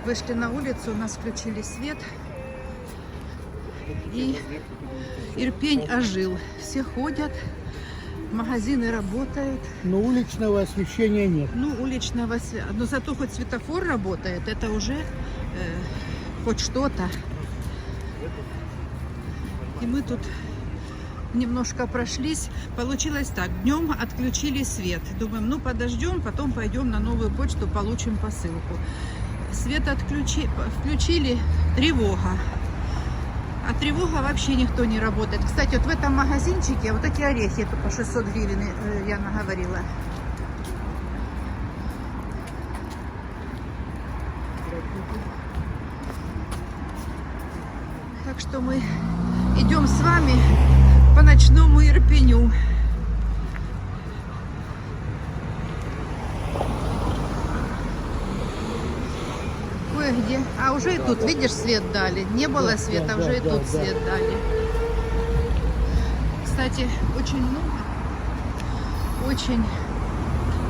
Вышли на улицу, у нас включили свет. И Ирпень ожил. Все ходят, магазины работают. Но уличного освещения нет. Ну, уличного света. Но зато хоть светофор работает, это уже хоть что-то. И мы тут немножко прошлись. Получилось так. Днем отключили свет. Думаем, ну подождем, потом пойдем на новую почту, получим посылку. Свет включили, тревога. А тревога вообще никто не работает. Кстати, вот в этом магазинчике вот эти орехи по 600 гривен я наговорила. Так что мы идем с вами по ночному Ирпеню. Кое-где. А уже и тут, видишь, свет дали. Не было света, уже и тут свет дали. Кстати, очень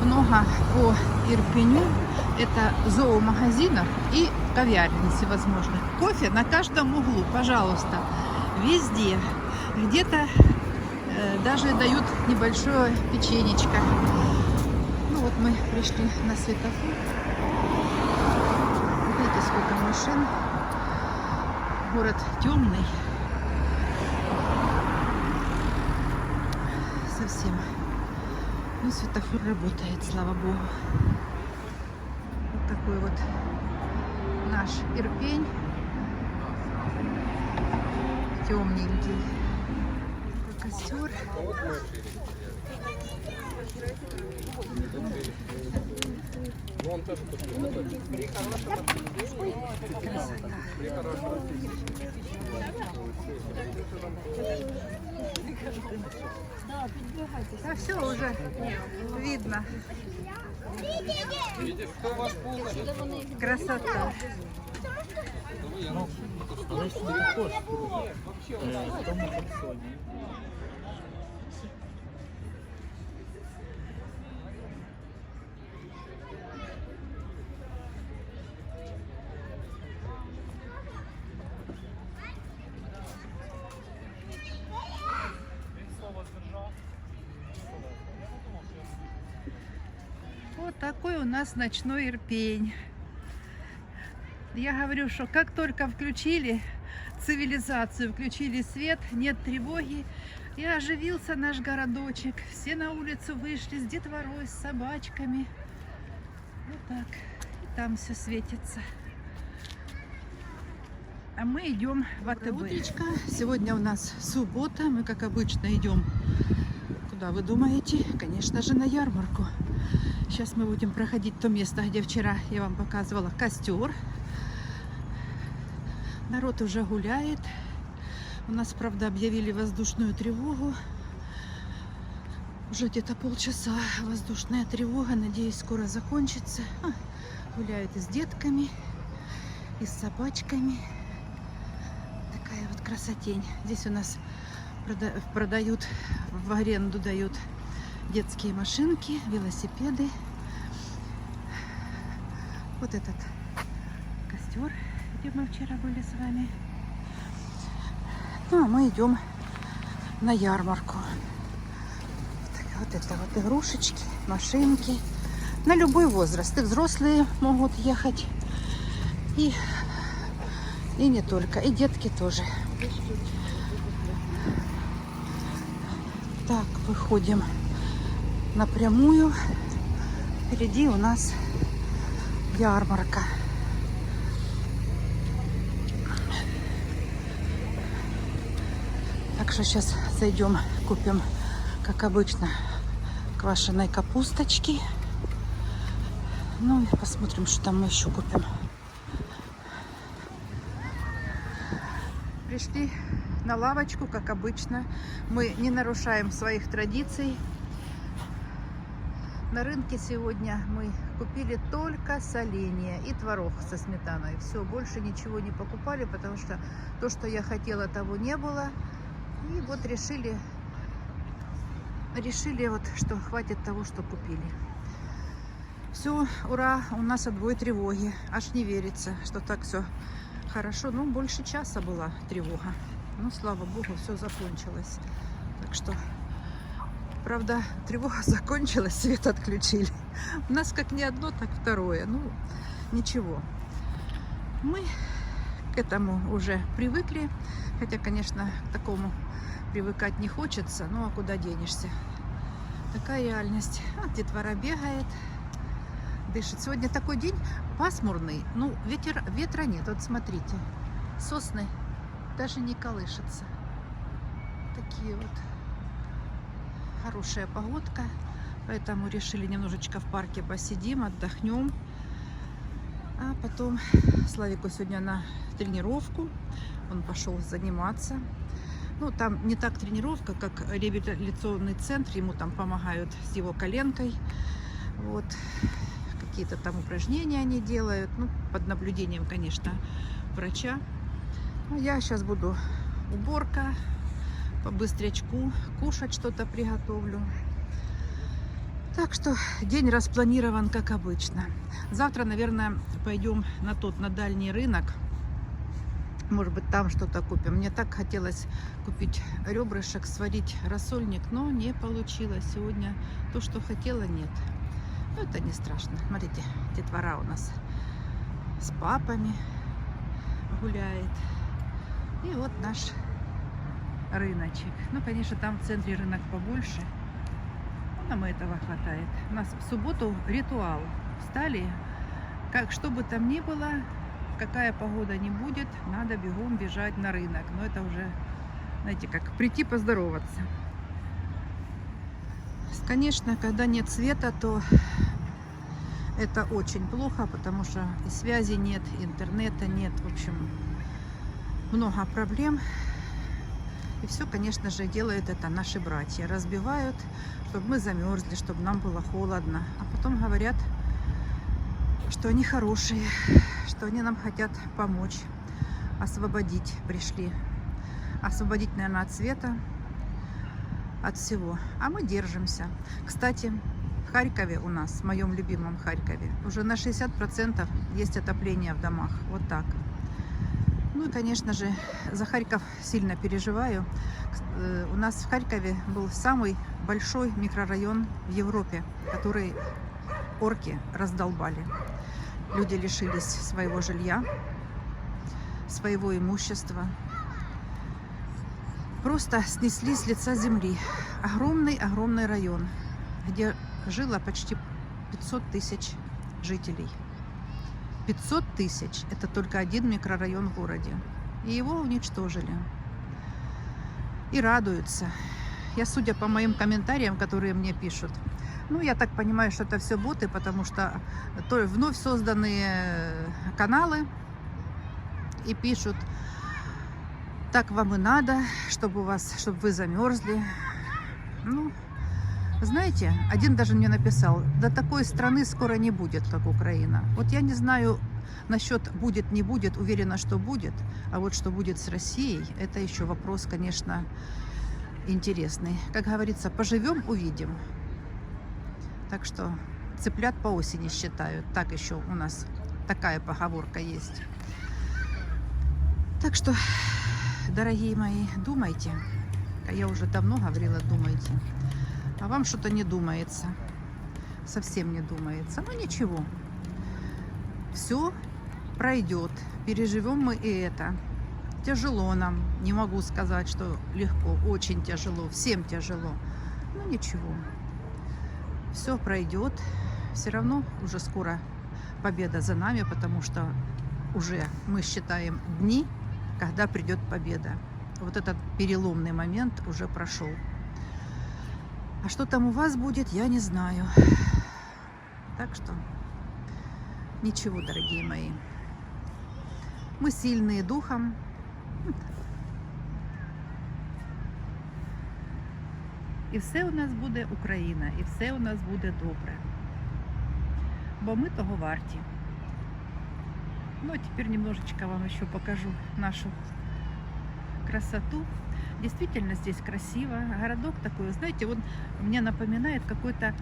много по Ирпеню. Это зоомагазинов и кавярни всевозможных. Кофе на каждом углу, пожалуйста, везде. Где-то даже дают небольшое печенечко. Ну вот мы пришли на светофор. Видите, сколько машин. Город темный. Совсем. Ну, светофор работает, слава богу. Вот такой вот наш Ирпень. Темненький. Костер. А все уже видно. Красота. Вот такой у нас ночной Ирпень. Я говорю, что как только включили цивилизацию, включили свет, нет тревоги, и оживился наш городочек. Все на улицу вышли с детворой, с собачками. Вот так. И там все светится. А мы идем в АТБ. Утречко. Сегодня у нас суббота. Мы, как обычно, идем. Куда вы думаете? Конечно же, на ярмарку. Сейчас мы будем проходить то место, где вчера я вам показывала костер. Народ уже гуляет. У нас, правда, объявили воздушную тревогу. Уже где-то полчаса воздушная тревога. Надеюсь, скоро закончится. Гуляют и с детками, и с собачками. Такая вот красотень. Здесь у нас продают, в аренду дают детские машинки, велосипеды. Вот этот костер, где мы вчера были с вами. Ну, а мы идем на ярмарку. Вот это вот игрушечки, машинки. На любой возраст. И взрослые могут ехать. И не только. И детки тоже. Так, выходим напрямую. Впереди у нас ярмарка. Так что сейчас зайдем, купим, как обычно, квашеной капусточки. Ну и посмотрим, что там мы еще купим. Пришли на лавочку, как обычно. Мы не нарушаем своих традиций. На рынке сегодня мы купили только соленья и творог со сметаной. Все, больше ничего не покупали, потому что то, что я хотела, того не было. И вот решили вот, что хватит того, что купили. Все, ура, у нас отбой тревоги. Аж не верится, что так все хорошо. Ну, больше часа была тревога. Ну, слава богу, все закончилось. Так что, правда, тревога закончилась, свет отключили. У нас как не одно, так второе. Ну, ничего. Мы к этому уже привыкли. Хотя, конечно, к такому привыкать не хочется. Ну, а куда денешься? Такая реальность. А, детвора бегает, дышит. Сегодня такой день пасмурный. Ну, ветра нет. Вот смотрите. Сосны даже не колышутся. Такие вот. Хорошая погодка. Поэтому решили немножечко в парке посидим, отдохнем. А потом Славику сегодня на тренировку. Он пошел заниматься. Ну, там не так тренировка, как реабилитационный центр. Ему там помогают с его коленкой. Вот. Какие-то там упражнения они делают. Ну, под наблюдением, конечно, врача. Ну, я сейчас буду уборка, по-быстрячку, кушать что-то приготовлю. Так что день распланирован, как обычно. Завтра, наверное, пойдем на дальний рынок. Может быть, там что-то купим. Мне так хотелось купить ребрышек, сварить рассольник, но не получилось. Сегодня то, что хотела, нет. Но это не страшно. Смотрите, детвора у нас с папами гуляет. И вот наш рыночек. Ну, конечно, там в центре рынок побольше. Нам этого хватает. У нас в субботу ритуал. Встали, что бы там ни было, какая погода не будет, надо бегом бежать на рынок. Но это уже, знаете, как прийти поздороваться. Конечно, когда нет света, то это очень плохо, потому что и связи нет, и интернета нет. В общем, много проблем. И все, конечно же, делают это наши братья. Разбивают, чтобы мы замерзли, чтобы нам было холодно. А потом говорят, что они хорошие, что они нам хотят помочь, освободить пришли. Освободить, наверное, от света, от всего. А мы держимся. Кстати, в Харькове у нас, в моем любимом Харькове, уже на 60% есть отопление в домах. Вот так. Ну и, конечно же, за Харьков сильно переживаю. У нас в Харькове был самый большой микрорайон в Европе, который орки раздолбали. Люди лишились своего жилья, своего имущества. Просто снесли с лица земли. Огромный район, где жило почти 500 тысяч жителей. 500 тысяч – это только один микрорайон в городе. И его уничтожили. И радуются. Я, судя по моим комментариям, которые мне пишут, ну, я так понимаю, что это все боты, потому что вновь созданные каналы и пишут: так вам и надо, чтобы вы замерзли. Ну, знаете, один даже мне написал: да такой страны скоро не будет, как Украина. Вот я не знаю насчет будет, не будет, уверена, что будет. А вот что будет с Россией, это еще вопрос, конечно, интересный. Как говорится, поживем, увидим. Так что цыплят по осени считают. Так еще у нас такая поговорка есть. Так что, дорогие мои, думайте. Я уже давно говорила, думайте. А вам что-то не думается. Совсем не думается. Ну ничего. Все пройдет. Переживем мы и это. Тяжело нам. Не могу сказать, что легко. Очень тяжело. Всем тяжело. Ну ничего. Все пройдет. Все равно уже скоро победа за нами, потому что уже мы считаем дни, когда придет победа. Вот этот переломный момент уже прошел. А что там у вас будет, я не знаю. Так что ничего, дорогие мои. Мы сильные духом. І все у нас буде Україна, і все у нас буде добре. Бо ми того варті. Ну, а теперь немножечко вам еще покажу нашу красоту. Действительно здесь красиво. Городок такой, знаете, он мне напоминает какой-то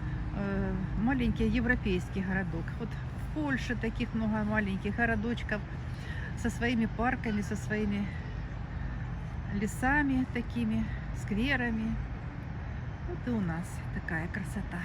маленький европейский городок. Вот в Польше таких много маленьких городочков со своими парками, со своими лесами такими, скверами. Вот и у нас такая красота.